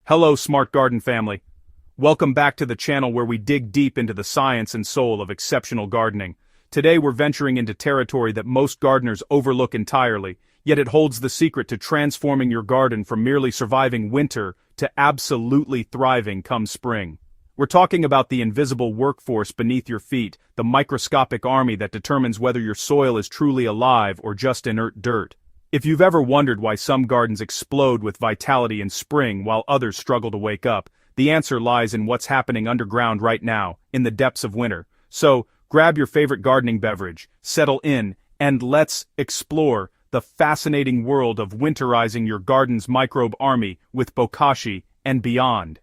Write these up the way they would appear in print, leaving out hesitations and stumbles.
Hello, Smart Garden family. Welcome back to the channel where we dig deep into the science and soul of exceptional gardening. Today we're venturing into territory that most gardeners overlook entirely, yet it holds the secret to transforming your garden from merely surviving winter to absolutely thriving come spring. We're talking about the invisible workforce beneath your feet, the microscopic army that determines whether your soil is truly alive or just inert dirt. If you've ever wondered why some gardens explode with vitality in spring while others struggle to wake up, the answer lies in what's happening underground right now, in the depths of winter. So, grab your favorite gardening beverage, settle in, and let's explore the fascinating world of winterizing your garden's microbe army with Bokashi and beyond.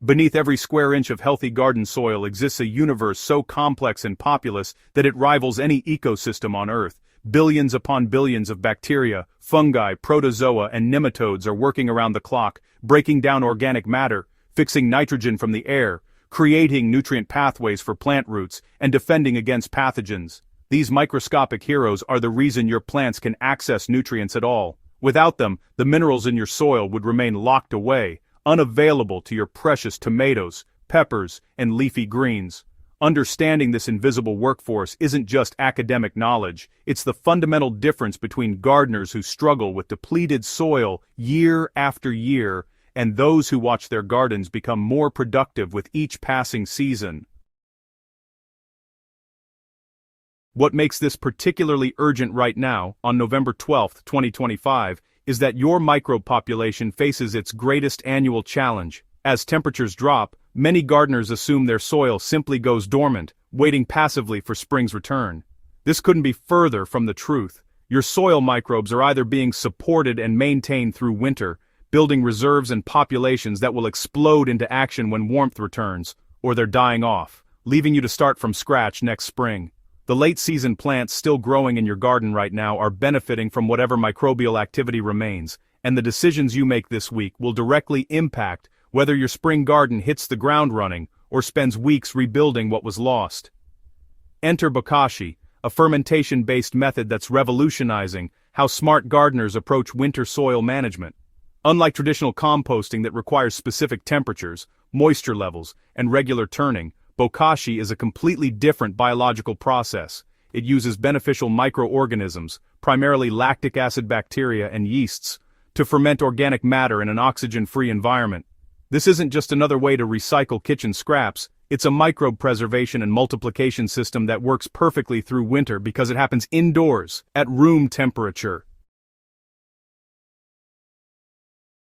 Beneath every square inch of healthy garden soil exists a universe so complex and populous that it rivals any ecosystem on Earth. Billions upon billions of bacteria, fungi, protozoa, and nematodes are working around the clock, breaking down organic matter, fixing nitrogen from the air, creating nutrient pathways for plant roots, and defending against pathogens. These microscopic heroes are the reason your plants can access nutrients at all. Without them, the minerals in your soil would remain locked away, unavailable to your precious tomatoes, peppers, and leafy greens. Understanding this invisible workforce isn't just academic knowledge, it's the fundamental difference between gardeners who struggle with depleted soil year after year and those who watch their gardens become more productive with each passing season. What makes this particularly urgent right now, on November 12, 2025, is that your microbe population faces its greatest annual challenge. As temperatures drop, many gardeners assume their soil simply goes dormant, waiting passively for spring's return. This couldn't be further from the truth. Your soil microbes are either being supported and maintained through winter, building reserves and populations that will explode into action when warmth returns, or they're dying off, leaving you to start from scratch next spring. The late-season plants still growing in your garden right now are benefiting from whatever microbial activity remains, and the decisions you make this week will directly impact whether your spring garden hits the ground running or spends weeks rebuilding what was lost. Enter Bokashi, a fermentation-based method that's revolutionizing how smart gardeners approach winter soil management. Unlike traditional composting that requires specific temperatures, moisture levels, and regular turning, Bokashi is a completely different biological process. It uses beneficial microorganisms, primarily lactic acid bacteria and yeasts, to ferment organic matter in an oxygen-free environment. This isn't just another way to recycle kitchen scraps, it's a microbe preservation and multiplication system that works perfectly through winter because it happens indoors, at room temperature.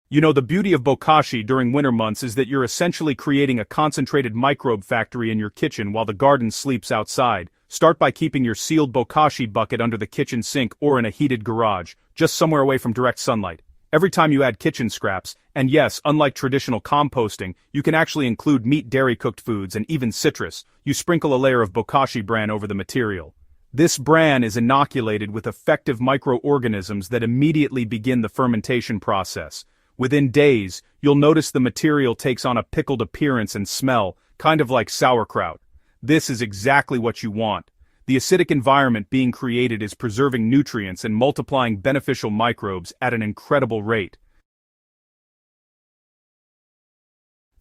You know, the beauty of Bokashi during winter months is that you're essentially creating a concentrated microbe factory in your kitchen while the garden sleeps outside. Start by keeping your sealed Bokashi bucket under the kitchen sink or in a heated garage, just somewhere away from direct sunlight. Every time you add kitchen scraps, and yes, unlike traditional composting, you can actually include meat, dairy cooked foods, and even citrus, you sprinkle a layer of Bokashi bran over the material. This bran is inoculated with effective microorganisms that immediately begin the fermentation process. Within days, you'll notice the material takes on a pickled appearance and smell, kind of like sauerkraut. This is exactly what you want. The acidic environment being created is preserving nutrients and multiplying beneficial microbes at an incredible rate.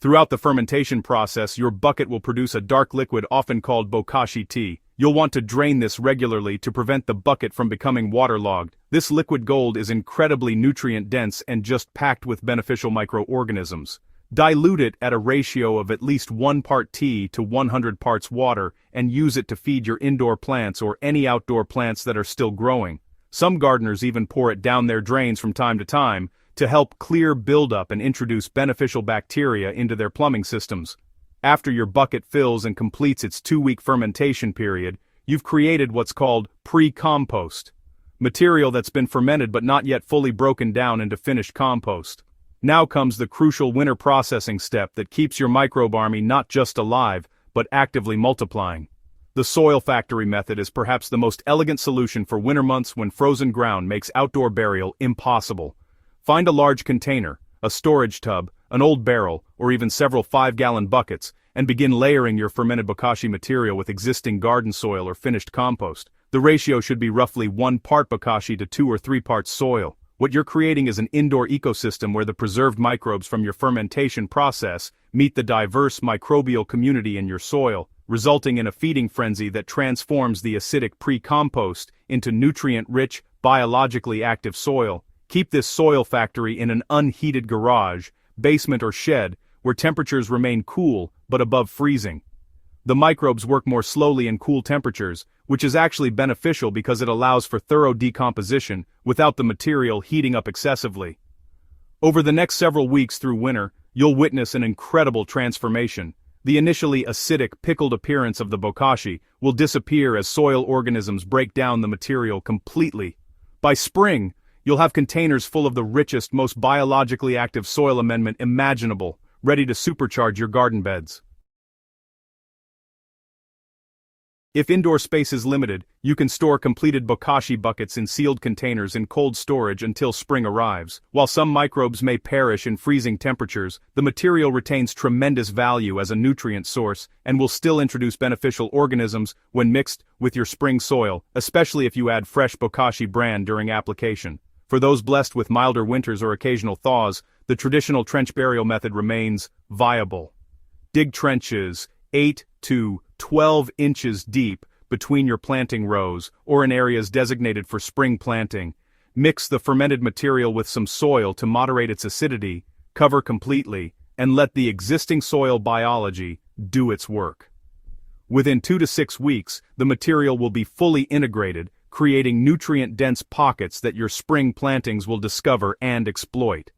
Throughout the fermentation process, your bucket will produce a dark liquid often called Bokashi tea. You'll want to drain this regularly to prevent the bucket from becoming waterlogged. This liquid gold is incredibly nutrient-dense and just packed with beneficial microorganisms. Dilute it at a ratio of at least 1 part tea to 100 parts water and use it to feed your indoor plants or any outdoor plants that are still growing. Some gardeners even pour it down their drains from time to time to help clear buildup and introduce beneficial bacteria into their plumbing systems. After your bucket fills and completes its 2-week fermentation period, you've created what's called pre-compost, material that's been fermented but not yet fully broken down into finished compost. Now comes the crucial winter processing step that keeps your microbe army not just alive, but actively multiplying. The soil factory method is perhaps the most elegant solution for winter months when frozen ground makes outdoor burial impossible. Find a large container, a storage tub, an old barrel, or even several 5-gallon buckets, and begin layering your fermented Bokashi material with existing garden soil or finished compost. The ratio should be roughly 1 part Bokashi to 2 or 3 parts soil. What you're creating is an indoor ecosystem where the preserved microbes from your fermentation process meet the diverse microbial community in your soil, resulting in a feeding frenzy that transforms the acidic pre-compost into nutrient-rich, biologically active soil. Keep this soil factory in an unheated garage, basement or shed, where temperatures remain cool but above freezing. The microbes work more slowly in cool temperatures, which is actually beneficial because it allows for thorough decomposition without the material heating up excessively. Over the next several weeks through winter, you'll witness an incredible transformation. The initially acidic, pickled appearance of the Bokashi will disappear as soil organisms break down the material completely. By spring, you'll have containers full of the richest, most biologically active soil amendment imaginable, ready to supercharge your garden beds. If indoor space is limited, you can store completed Bokashi buckets in sealed containers in cold storage until spring arrives. While some microbes may perish in freezing temperatures, the material retains tremendous value as a nutrient source and will still introduce beneficial organisms when mixed with your spring soil, especially if you add fresh Bokashi bran during application. For those blessed with milder winters or occasional thaws, the traditional trench burial method remains viable. Dig trenches 8 to 12 inches deep between your planting rows or in areas designated for spring planting. Mix the fermented material with some soil to moderate its acidity, cover completely, and let the existing soil biology do its work. Within 2 to 6 weeks, the material will be fully integrated, creating nutrient-dense pockets that your spring plantings will discover and exploit.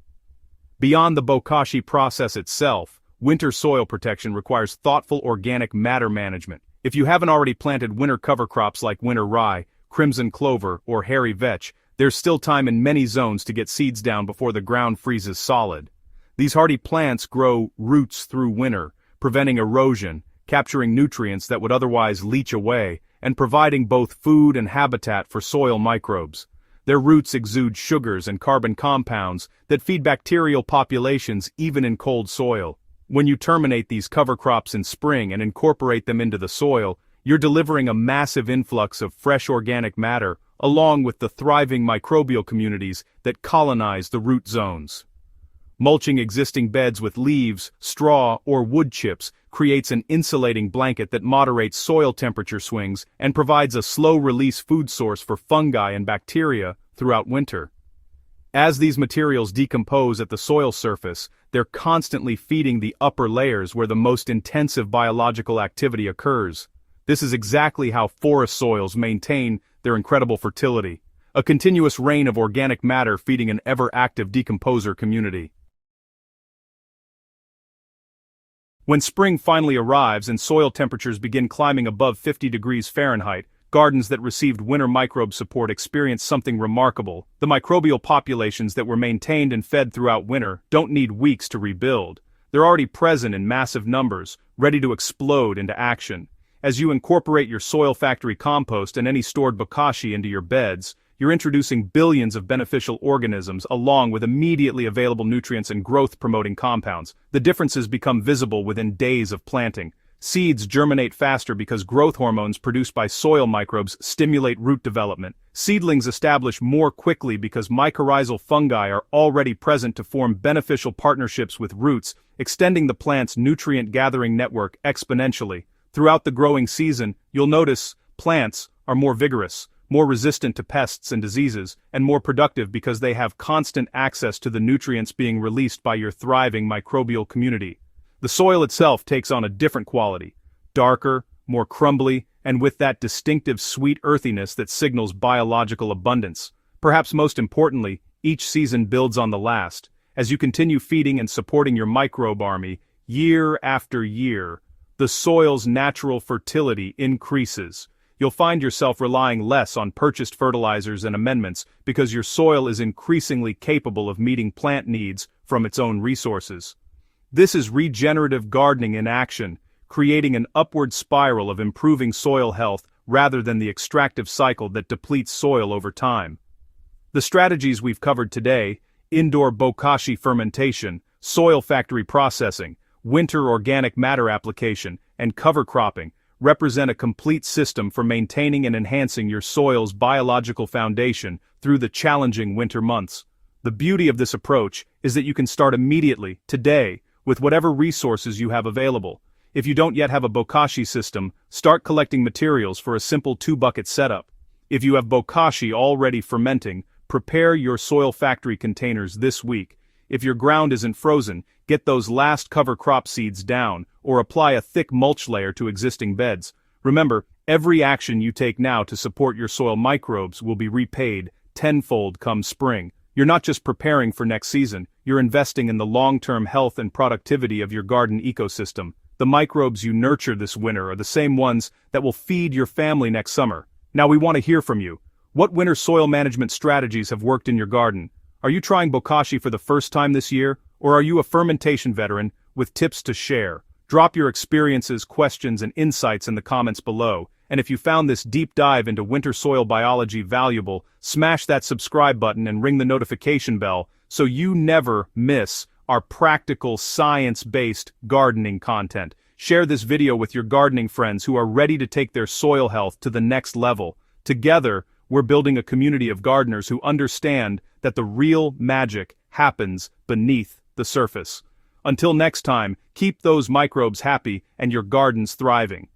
Beyond the Bokashi process itself, winter soil protection requires thoughtful organic matter management. If you haven't already planted winter cover crops like winter rye, crimson clover, or hairy vetch, there's still time in many zones to get seeds down before the ground freezes solid. These hardy plants grow roots through winter, preventing erosion, capturing nutrients that would otherwise leach away, and providing both food and habitat for soil microbes. Their roots exude sugars and carbon compounds that feed bacterial populations even in cold soil. When you terminate these cover crops in spring and incorporate them into the soil, you're delivering a massive influx of fresh organic matter, along with the thriving microbial communities that colonize the root zones. Mulching existing beds with leaves, straw, or wood chips creates an insulating blanket that moderates soil temperature swings and provides a slow-release food source for fungi and bacteria throughout winter. As these materials decompose at the soil surface, they're constantly feeding the upper layers where the most intensive biological activity occurs. This is exactly how forest soils maintain their incredible fertility, a continuous rain of organic matter feeding an ever-active decomposer community. When spring finally arrives and soil temperatures begin climbing above 50 degrees Fahrenheit, gardens that received winter microbe support experience something remarkable. The microbial populations that were maintained and fed throughout winter don't need weeks to rebuild. They're already present in massive numbers, ready to explode into action. As you incorporate your soil factory compost and any stored Bokashi into your beds, you're introducing billions of beneficial organisms along with immediately available nutrients and growth-promoting compounds. The differences become visible within days of planting. Seeds germinate faster because growth hormones produced by soil microbes stimulate root development. Seedlings establish more quickly because mycorrhizal fungi are already present to form beneficial partnerships with roots, extending the plant's nutrient-gathering network exponentially. Throughout the growing season, you'll notice plants are more vigorous, more resistant to pests and diseases, and more productive because they have constant access to the nutrients being released by your thriving microbial community. The soil itself takes on a different quality, darker, more crumbly, and with that distinctive sweet earthiness that signals biological abundance. Perhaps most importantly, each season builds on the last. As you continue feeding and supporting your microbe army, year after year, the soil's natural fertility increases. You'll find yourself relying less on purchased fertilizers and amendments because your soil is increasingly capable of meeting plant needs from its own resources. This is regenerative gardening in action, creating an upward spiral of improving soil health rather than the extractive cycle that depletes soil over time. The strategies we've covered today, indoor Bokashi fermentation, soil factory processing, winter organic matter application, and cover cropping, represent a complete system for maintaining and enhancing your soil's biological foundation through the challenging winter months. The beauty of this approach is that you can start immediately, today, with whatever resources you have available. If you don't yet have a Bokashi system, start collecting materials for a simple 2-bucket setup. If you have Bokashi already fermenting, prepare your soil factory containers this week. If your ground isn't frozen, get those last cover crop seeds down, or apply a thick mulch layer to existing beds. Remember, every action you take now to support your soil microbes will be repaid tenfold come spring. You're not just preparing for next season, you're investing in the long-term health and productivity of your garden ecosystem. The microbes you nurture this winter are the same ones that will feed your family next summer. Now we want to hear from you. What winter soil management strategies have worked in your garden? Are you trying Bokashi for the first time this year, or are you a fermentation veteran with tips to share? Drop your experiences, questions, and insights in the comments below. And if you found this deep dive into winter soil biology valuable, smash that subscribe button and ring the notification bell so you never miss our practical, science-based gardening content. Share this video with your gardening friends who are ready to take their soil health to the next level. Together, we're building a community of gardeners who understand that the real magic happens beneath the surface. Until next time, keep those microbes happy and your gardens thriving.